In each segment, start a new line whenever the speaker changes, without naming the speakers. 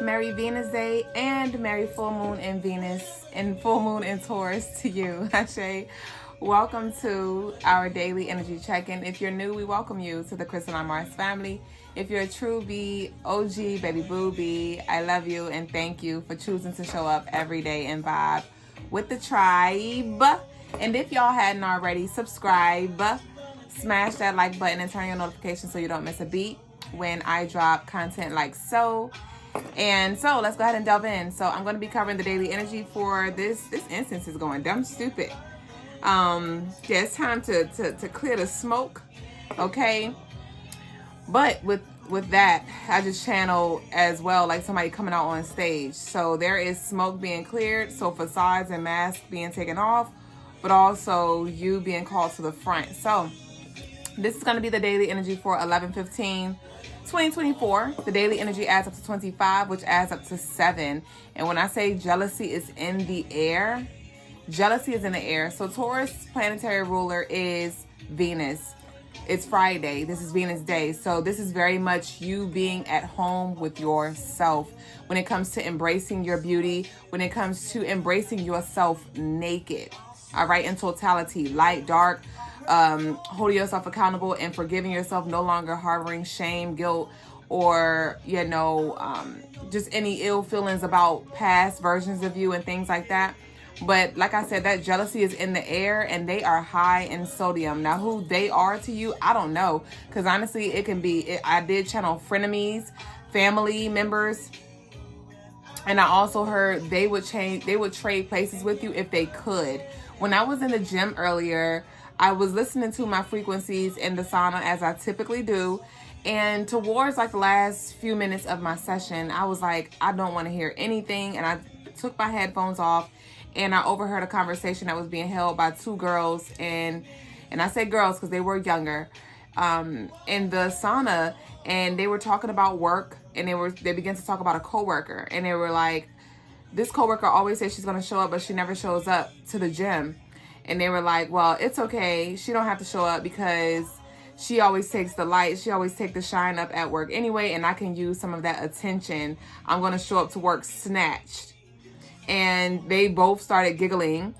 Merry Venus Day and Merry Full Moon in Venus and Full Moon in Taurus to you. Ashe. Welcome to our daily energy check-in. If you're new, we welcome you to the Crystaline Mars family. If you're a true B, OG, baby boo B, I love you and thank you for choosing to show up every day and vibe with the tribe. And if y'all hadn't already, subscribe, smash that like button and turn your notifications so you don't miss a beat when I drop content like so. And so let's go ahead and delve in. So I'm going to be covering the daily energy for this instance is going dumb stupid. Yeah, it's time to clear the smoke, okay? But with that, I just channel as well like somebody coming out on stage. So there is smoke being cleared, so facades and masks being taken off, but also you being called to the front. So this is going to be the daily energy for 11/15/2024. The daily energy adds up to 25, which adds up to 7. And when I say jealousy is in the air, jealousy is in the air. So Taurus planetary ruler is Venus. It's Friday. This is Venus Day. So this is very much you being at home with yourself when it comes to embracing your beauty, when it comes to embracing yourself naked. All right, in totality, light, dark, holding yourself accountable and forgiving yourself, no longer harboring shame, guilt, or, just any ill feelings about past versions of you and things like that. But like I said, that jealousy is in the air and they are high in sodium. Now, who they are to you, I don't know. Because honestly, it can be, I did channel frenemies, family members. And I also heard they would trade places with you if they could. When I was in the gym earlier, I was listening to my frequencies in the sauna as I typically do. And towards like the last few minutes of my session, I was like, I don't want to hear anything. And I took my headphones off and I overheard a conversation that was being held by two girls. And I say girls because they were younger in the sauna. And they were talking about work. And they began to talk about a coworker. And they were like, this coworker always says she's going to show up, but she never shows up to the gym. And they were like, well, it's okay. She don't have to show up because she always takes the light. She always takes the shine up at work anyway. And I can use some of that attention. I'm going to show up to work snatched. And they both started giggling.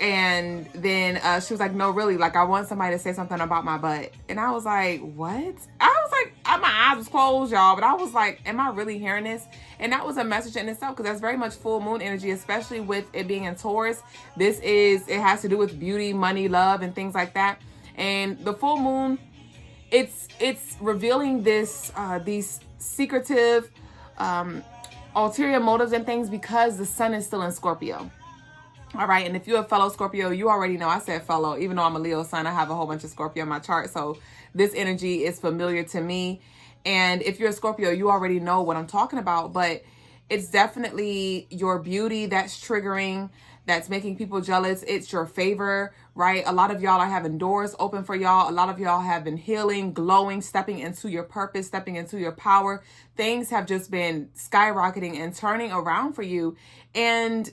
And then she was like, no, really, like, I want somebody to say something about my butt. And I was like, what? I was like, my eyes was closed, y'all. But I was like, am I really hearing this? And that was a message in itself because that's very much full moon energy, especially with it being in Taurus. It has to do with beauty, money, love, and things like that. And the full moon, it's revealing these secretive, ulterior motives and things because the sun is still in Scorpio. All right. And if you're a fellow Scorpio, you already know I said fellow, even though I'm a Leo sun, I have a whole bunch of Scorpio in my chart. So this energy is familiar to me. And if you're a Scorpio, you already know what I'm talking about, but it's definitely your beauty that's triggering, that's making people jealous. It's your favor, right? A lot of y'all are having doors open for y'all. A lot of y'all have been healing, glowing, stepping into your purpose, stepping into your power. Things have just been skyrocketing and turning around for you. And,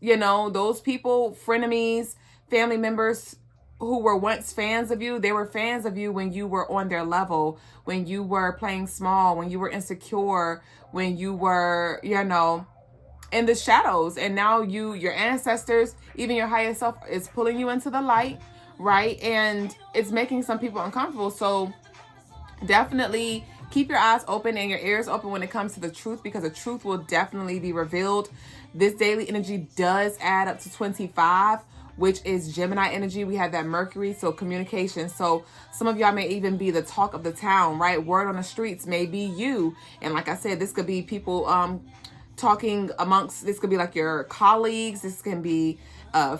those people, frenemies, family members who were once fans of you, they were fans of you when you were on their level, when you were playing small, when you were insecure, when you were, in the shadows. And now your ancestors, even your higher self is pulling you into the light, right? And it's making some people uncomfortable. So definitely keep your eyes open and your ears open when it comes to the truth, because the truth will definitely be revealed. This daily energy does add up to 25, which is Gemini energy. We have that Mercury, so communication. So some of y'all may even be the talk of the town, right? Word on the streets may be you. And like I said, this could be people talking amongst, this could be like your colleagues. This can be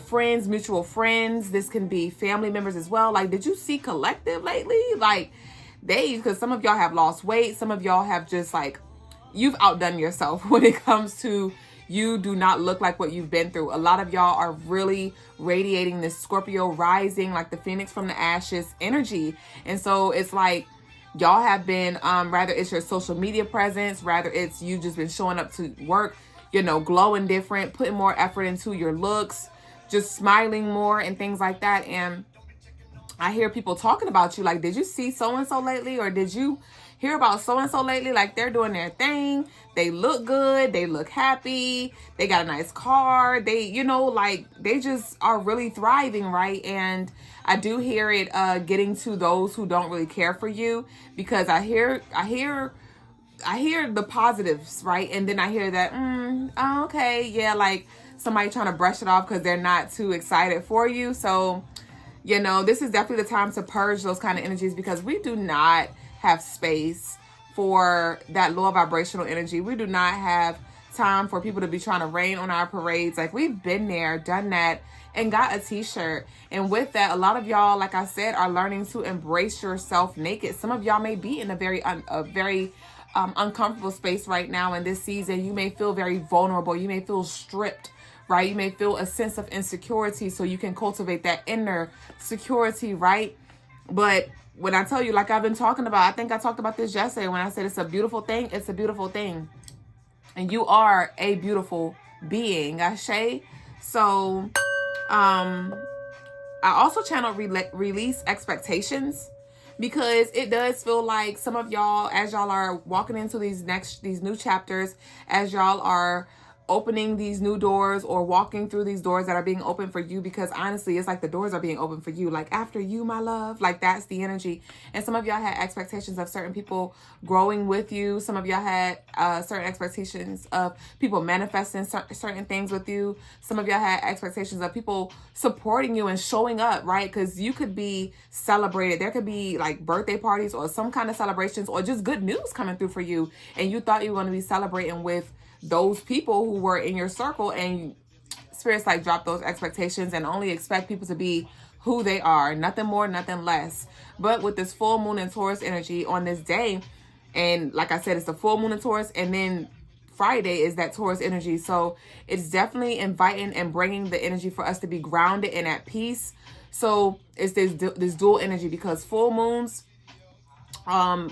friends, mutual friends. This can be family members as well. Like, did you see collective lately? Like, because some of y'all have lost weight. Some of y'all have just you've outdone yourself when it comes to you do not look like what you've been through. A lot of y'all are really radiating this Scorpio rising, like the phoenix from the ashes energy. And so it's like y'all have been, rather it's your social media presence, rather it's you just been showing up to work, glowing different, putting more effort into your looks, just smiling more and things like that. And I hear people talking about you like, did you see so-and-so lately? Or did you hear about so-and-so lately, like they're doing their thing. They look good. They look happy. They got a nice car. They, you know, like they just are really thriving, right? And I do hear it getting to those who don't really care for you, because I hear the positives, right? And then I hear that, oh, okay, yeah, like somebody trying to brush it off because they're not too excited for you. So, you know, this is definitely the time to purge those kind of energies, because we do not have space for that low vibrational energy. We do not have time for people to be trying to rain on our parades. Like, we've been there, done that, and got a t-shirt. And with that, a lot of y'all, like I said, are learning to embrace yourself naked. Some of y'all may be in a very uncomfortable space right now in this season. You may feel very vulnerable. You may feel stripped, right? You may feel a sense of insecurity, so you can cultivate that inner security, right? But when I tell you, like I've been talking about, I think I talked about this yesterday when I said it's a beautiful thing. It's a beautiful thing. And you are a beautiful being, Ashe. So, I also channel release expectations, because it does feel like some of y'all, as y'all are walking into these new chapters, as y'all are opening these new doors or walking through these doors that are being opened for you, because honestly, it's like the doors are being opened for you. Like, after you, my love, like that's the energy. And some of y'all had expectations of certain people growing with you. Some of y'all had certain expectations of people manifesting certain things with you. Some of y'all had expectations of people supporting you and showing up, right? Because you could be celebrated. There could be like birthday parties or some kind of celebrations or just good news coming through for you. And you thought you were going to be celebrating with those people who were in your circle, and spirits like drop those expectations and only expect people to be who they are, nothing more, nothing less. But with this full moon in Taurus energy on this day, and like I said, it's the full moon in Taurus, and then Friday is that Taurus energy. So it's definitely inviting and bringing the energy for us to be grounded and at peace. So it's this dual energy, because full moons are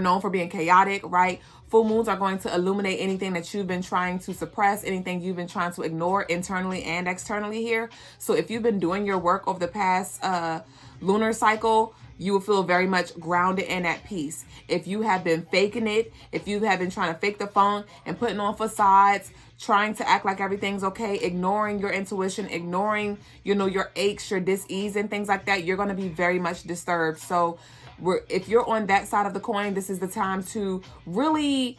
known for being chaotic, right? Full moons are going to illuminate anything that you've been trying to suppress, anything you've been trying to ignore internally and externally here. So if you've been doing your work over the past lunar cycle, you will feel very much grounded and at peace. If you have been faking it, if you have been trying to fake the funk and putting on facades, trying to act like everything's okay, ignoring your intuition, ignoring, you know, your aches, your dis-ease and things like that, you're going to be very much disturbed. So if you're on that side of the coin, this is the time to really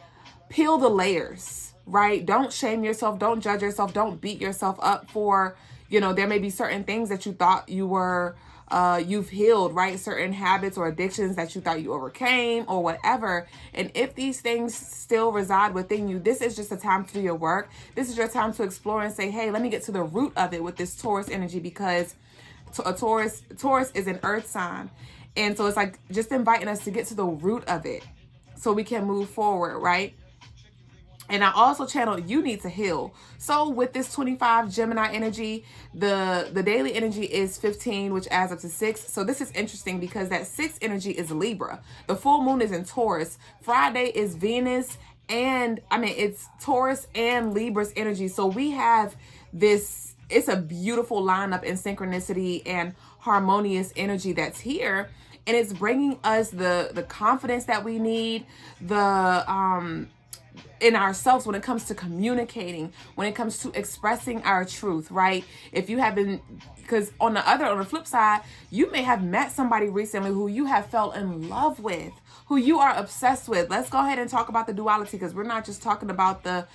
peel the layers, right? Don't shame yourself. Don't judge yourself. Don't beat yourself up for, you know, there may be certain things that you thought you were, you've healed, right? Certain habits or addictions that you thought you overcame or whatever. And if these things still reside within you, this is just a time to do your work. This is your time to explore and say, hey, let me get to the root of it with this Taurus energy, because a Taurus is an earth sign. And so it's like just inviting us to get to the root of it so we can move forward, right? And I also channeled you need to heal. So with this 25 Gemini energy, the daily energy is 15, which adds up to 6. So this is interesting because that 6 energy is Libra. The full moon is in Taurus. Friday is Venus, and it's Taurus and Libra's energy. So we have this, it's a beautiful lineup in synchronicity and harmonious energy that's here. And it's bringing us the confidence that we need, in ourselves when it comes to communicating, when it comes to expressing our truth, right? If you have been, because on the flip side, you may have met somebody recently who you have fell in love with, who you are obsessed with. Let's go ahead and talk about the duality, because we're not just talking about the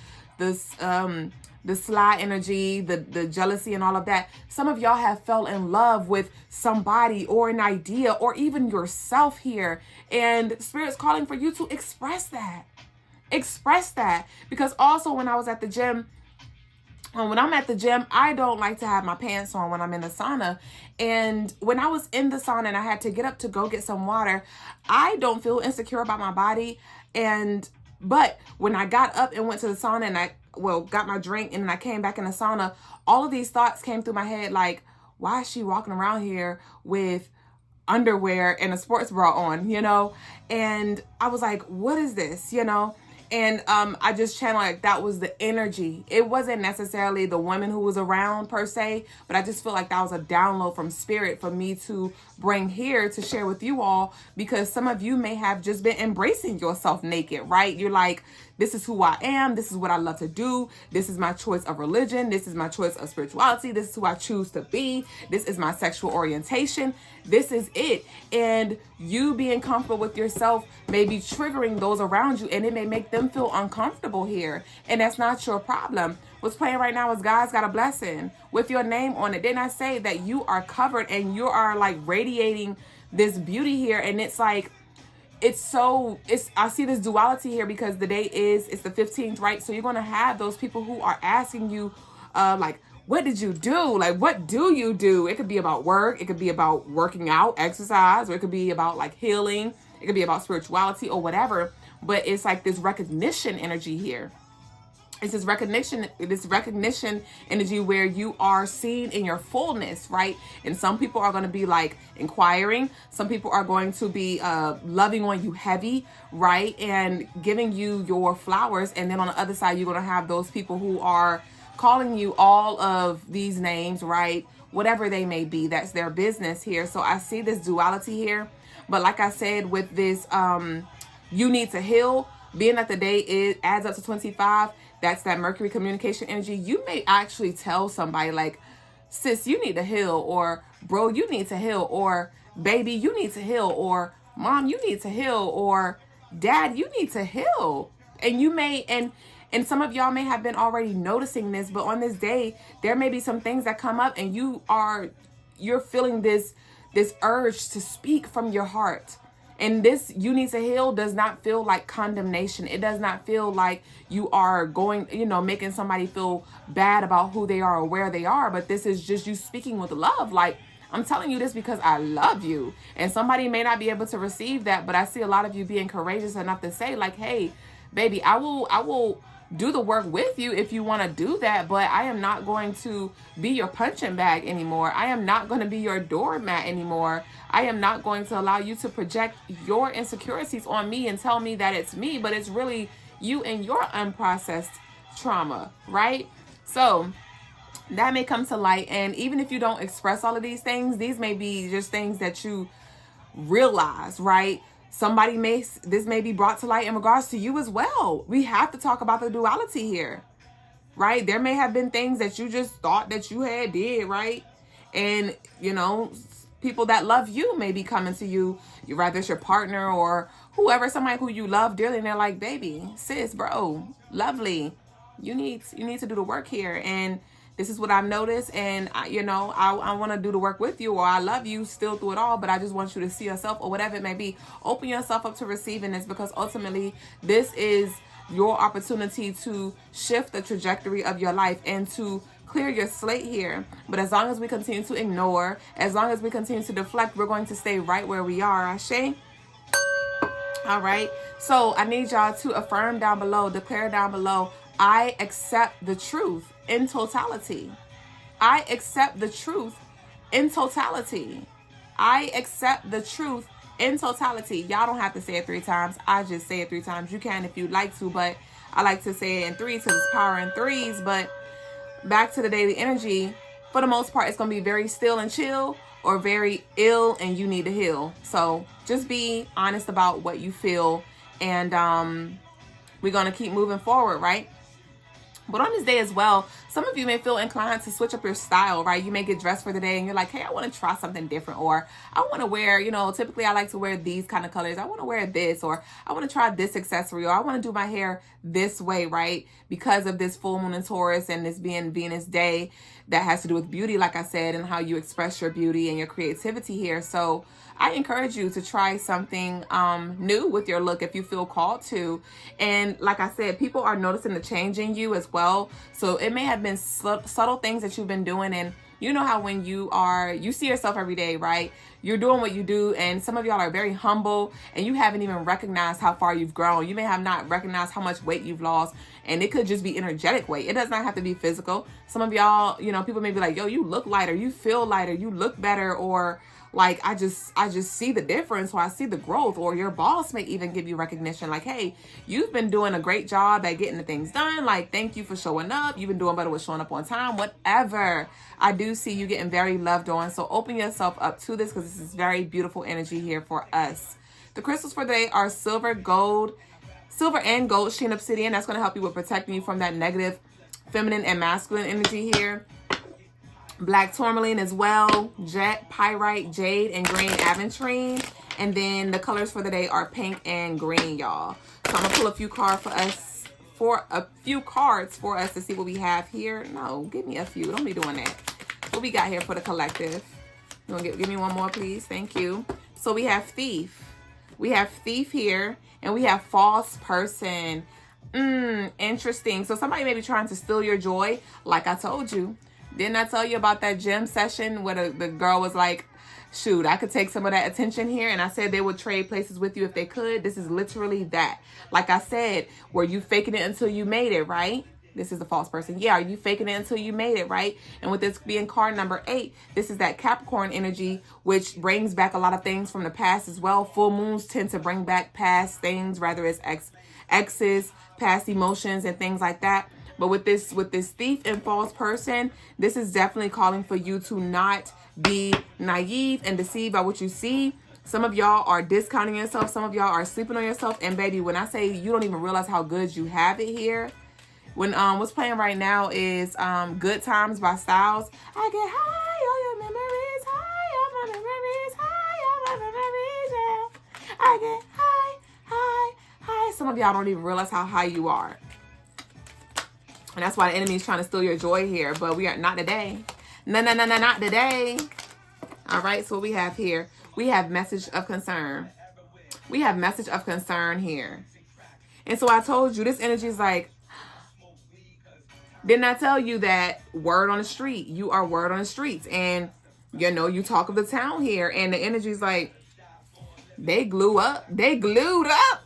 sly energy, the jealousy and all of that. Some of y'all have fell in love with somebody or an idea or even yourself here. And Spirit's calling for you to express that. Express that. Because also when I was at the gym, when I'm at the gym, I don't like to have my pants on when I'm in the sauna. And when I was in the sauna and I had to get up to go get some water, I don't feel insecure about my body. But when I got up and went to the sauna and I got my drink and I came back in the sauna, all of these thoughts came through my head like, why is she walking around here with underwear and a sports bra on, you know? And I was like, what is this, you know? And I just channeled like that was the energy. It wasn't necessarily the woman who was around per se, but I just feel like that was a download from spirit for me to bring here to share with you all, because some of you may have just been embracing yourself naked, right? You're like, this is who I am. This is what I love to do. This is my choice of religion. This is my choice of spirituality. This is who I choose to be. This is my sexual orientation. This is it. And you being comfortable with yourself may be triggering those around you, and it may make them feel uncomfortable here. And that's not your problem. What's playing right now is God's got a blessing with your name on it. Didn't I say that you are covered and you are like radiating this beauty here? And it's like, I see this duality here because the day it's the 15th, right? So you're going to have those people who are asking you, like, what did you do? Like, what do you do? It could be about work. It could be about working out, exercise, or it could be about like healing. It could be about spirituality or whatever. But it's like this recognition energy here. It's this recognition energy where you are seen in your fullness, right? And some people are going to be like inquiring. Some people are going to be loving on you heavy, right? And giving you your flowers. And then on the other side, you're going to have those people who are calling you all of these names, right? Whatever they may be, that's their business here. So I see this duality here. But like I said, with this, you need to heal, being that the day adds up to 25, that's that Mercury communication energy. You may actually tell somebody like, sis, you need to heal, or bro, you need to heal, or baby, you need to heal, or mom, you need to heal, or dad, you need to heal. And you may, and some of y'all may have been already noticing this, but on this day, there may be some things that come up and you're feeling this urge to speak from your heart. And this you need to heal does not feel like condemnation. It does not feel like you are going, making somebody feel bad about who they are or where they are. But this is just you speaking with love. Like, I'm telling you this because I love you. And somebody may not be able to receive that, but I see a lot of you being courageous enough to say like, hey, baby, I will do the work with you if you want to do that, but I am not going to be your punching bag anymore. I am not going to be your doormat anymore. I am not going to allow you to project your insecurities on me and tell me that it's me, but it's really you and your unprocessed trauma, right? So that may come to light. And even if you don't express all of these things, these may be just things that you realize, right? This may be brought to light in regards to you as well. We have to talk about the duality here, right? There may have been things that you just thought that you did, right? And, people that love you may be coming to you, rather it's your partner or whoever, somebody who you love dearly, and they're like, baby, sis, bro, lovely, you need to do the work here. And this is what I've noticed, and I want to do the work with you, or I love you still through it all, but I just want you to see yourself, or whatever it may be. Open yourself up to receiving this, because ultimately this is your opportunity to shift the trajectory of your life and to clear your slate here. But as long as we continue to ignore, as long as we continue to deflect, we're going to stay right where we are. Ashe? All right. So I need y'all to affirm down below, declare down below, I accept the truth in totality. I accept the truth in totality. I accept the truth in totality. Y'all don't have to say it 3 times. I just say it 3 times. You can if you'd like to, but I like to say it in 3 because it's power in 3s. But back to the daily energy, for the most part, it's going to be very still and chill, or very ill and you need to heal. So just be honest about what you feel, and we're going to keep moving forward, right? But on this day as well, some of you may feel inclined to switch up your style, right? You may get dressed for the day and you're like, hey, I want to try something different, or I want to wear, typically I like to wear these kind of colors. I want to wear this, or I want to try this accessory, or I want to do my hair this way, right? Because of this full moon in Taurus and this being Venus day that has to do with beauty, like I said, and how you express your beauty and your creativity here. So I encourage you to try something new with your look if you feel called to. And like I said, people are noticing the change in you as well. So it may have been subtle things that you've been doing. And you know how when you see yourself every day, right? You're doing what you do, and some of y'all are very humble and you haven't even recognized how far you've grown. You may have not recognized how much weight you've lost, and it could just be energetic weight. It does not have to be physical. Some of y'all, people may be like, yo, you look lighter, you feel lighter, you look better, or Like, I just see the difference, or I see the growth, or your boss may even give you recognition. Like, hey, you've been doing a great job at getting the things done. Like, thank you for showing up. You've been doing better with showing up on time, whatever. I do see you getting very loved on. So open yourself up to this, because this is very beautiful energy here for us. The crystals for today are silver and gold sheen obsidian. That's going to help you with protecting you from that negative feminine and masculine energy here. Black tourmaline as well, jet, pyrite, jade, and green aventurine. And then the colors for the day are pink and green, y'all. So I'm gonna pull a few cards for us to see what we have here. No, give me a few. Don't be doing that. What we got here for the collective? You wanna give me one more, please? Thank you. So we have thief. We have thief here, and we have false person. Interesting. So somebody may be trying to steal your joy, like I told you. Didn't I tell you about that gym session where the girl was like, shoot, I could take some of that attention here. And I said they would trade places with you if they could. This is literally that. Like I said, were you faking it until you made it, right? This is the false person. Yeah, are you faking it until you made it, right? And with this being card number 8, this is that Capricorn energy, which brings back a lot of things from the past as well. Full moons tend to bring back past things, whether it's exes, past emotions, and things like that. But with this thief and false person, this is definitely calling for you to not be naive and deceived by what you see. Some of y'all are discounting yourself. Some of y'all are sleeping on yourself. And baby, when I say you don't even realize how good you have it here, when what's playing right now is Good Times by Styles. I get high on your memories, high on my memories, high on my memories, yeah. I get high. Some of y'all don't even realize how high you are. And that's why the enemy is trying to steal your joy here. But we are not today. No, not today. All right, so what we have here, we have message of concern. We have message of concern here. And so I told you, this energy is like, didn't I tell you that word on the street? You are word on the streets. And, you know, you talk of the town here. And the energy is like, they glued up.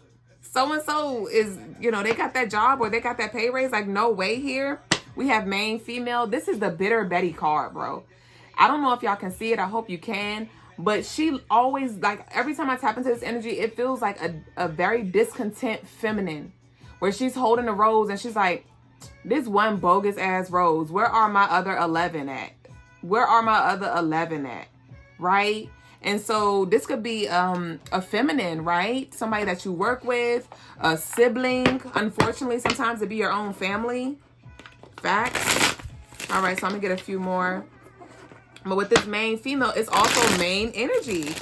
So-and-so is, you know, they got that job or they got that pay raise. Like, no way here. We have main female. This is the Bitter Betty card, bro. I don't know if y'all can see it. I hope you can. But she always, like, every time I tap into this energy, it feels like a very discontent feminine. Where she's holding the rose and she's like, this one bogus ass rose. Where are my other 11 at? Where are my other 11 at? Right? And so this could be a feminine, right? Somebody that you work with, a sibling. Unfortunately, sometimes it be your own family. Facts. All right, so I'm going to get a few more. But with this main female, it's also main energy.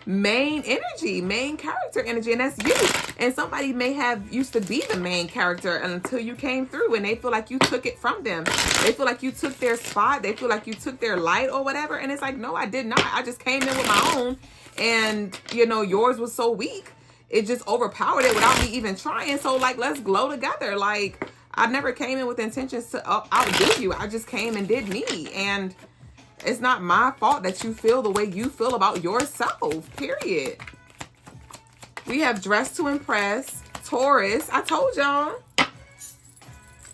Main energy, main character energy, and that's you. And somebody may have used to be the main character until you came through and they feel like you took it from them. They feel like you took their spot. They feel like you took their light or whatever. And it's like, no, I did not. I just came in with my own. And, you know, yours was so weak. It just overpowered it without me even trying. So, like, let's glow together. Like, I never came in with intentions to outdo you. I just came and did me. And it's not my fault that you feel the way you feel about yourself, period. We have Dress to Impress, Taurus. I told y'all.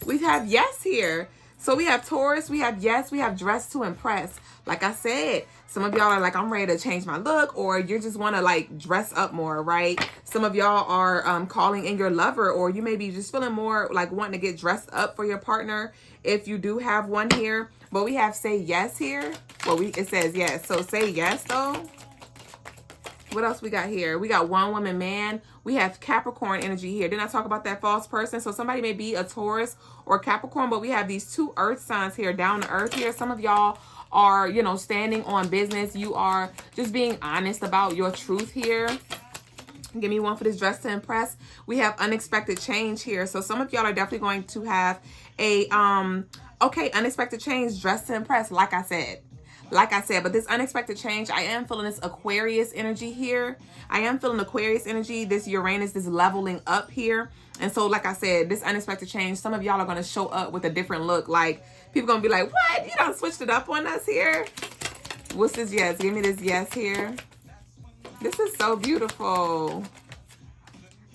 We have Yes here. So we have Taurus, we have Yes, we have Dress to Impress. Like I said, some of y'all are like, I'm ready to change my look, or you just want to like dress up more, right? Some of y'all are calling in your lover, or you may be just feeling more like wanting to get dressed up for your partner if you do have one here. But we have Say Yes here. Well, it says yes. So say yes, though. What else we got here? We got One Woman Man. We have Capricorn energy here. Didn't I talk about that false person? So somebody may be a Taurus or Capricorn, but we have these two earth signs here, down to earth here. Some of y'all are, you know, standing on business. You are just being honest about your truth here. Give me one for this Dress to Impress. We have Unexpected Change here. So some of y'all are definitely going to have a, unexpected change, Dress to Impress, like I said. But this unexpected change, I am feeling this Aquarius energy here. I am feeling Aquarius energy. This Uranus is leveling up here. And so, like I said, this unexpected change, some of y'all are going to show up with a different look. Like, people going to be like, what? You done switched it up on us here? What's this yes? Give me this yes here. This is so beautiful.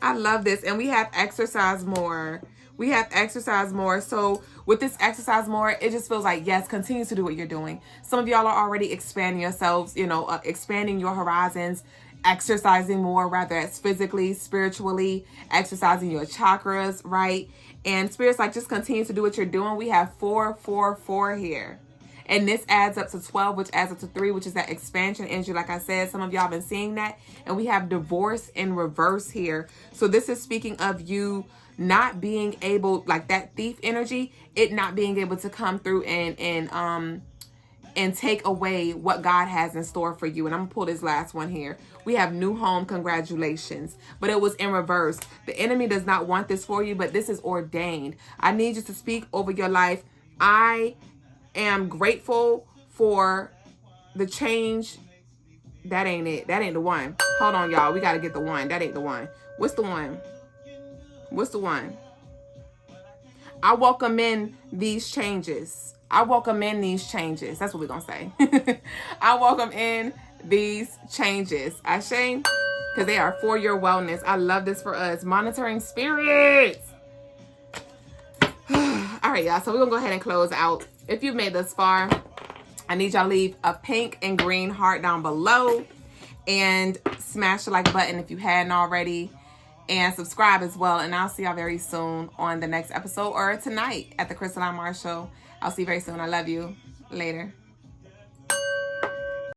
I love this. And we have Exercise More. We have exercise more. So with this exercise more, it just feels like, yes, continue to do what you're doing. Some of y'all are already expanding yourselves, you know, expanding your horizons, exercising more, whether it's physically, spiritually, exercising your chakras, right? And Spirit's like, just continue to do what you're doing. We have 4, 4, 4 here. And this adds up to 12, which adds up to 3, which is that expansion energy. Like I said, some of y'all been seeing that. And we have divorce in reverse here. So this is speaking of you not being able, like that thief energy, it not being able to come through and take away what God has in store for you. And I'm gonna pull this last one here. We have new home, congratulations. But it was in reverse. The enemy does not want this for you, but this is ordained. I need you to speak over your life. I am grateful for the change. That ain't it. That ain't the one. Hold on, y'all. We got to get the one. That ain't the one. What's the one? What's the one? I welcome in these changes. I welcome in these changes. That's what we're going to say. I welcome in these changes. Ashe, because they are for your wellness. I love this for us. Monitoring spirits. All right, y'all. So we're going to go ahead and close out. If you've made this far, I need y'all to leave a pink and green heart down below. And smash the like button if you hadn't already. And subscribe as well. And I'll see y'all very soon on the next episode or tonight at the Crystaline Show. I'll see you very soon. I love you. Later.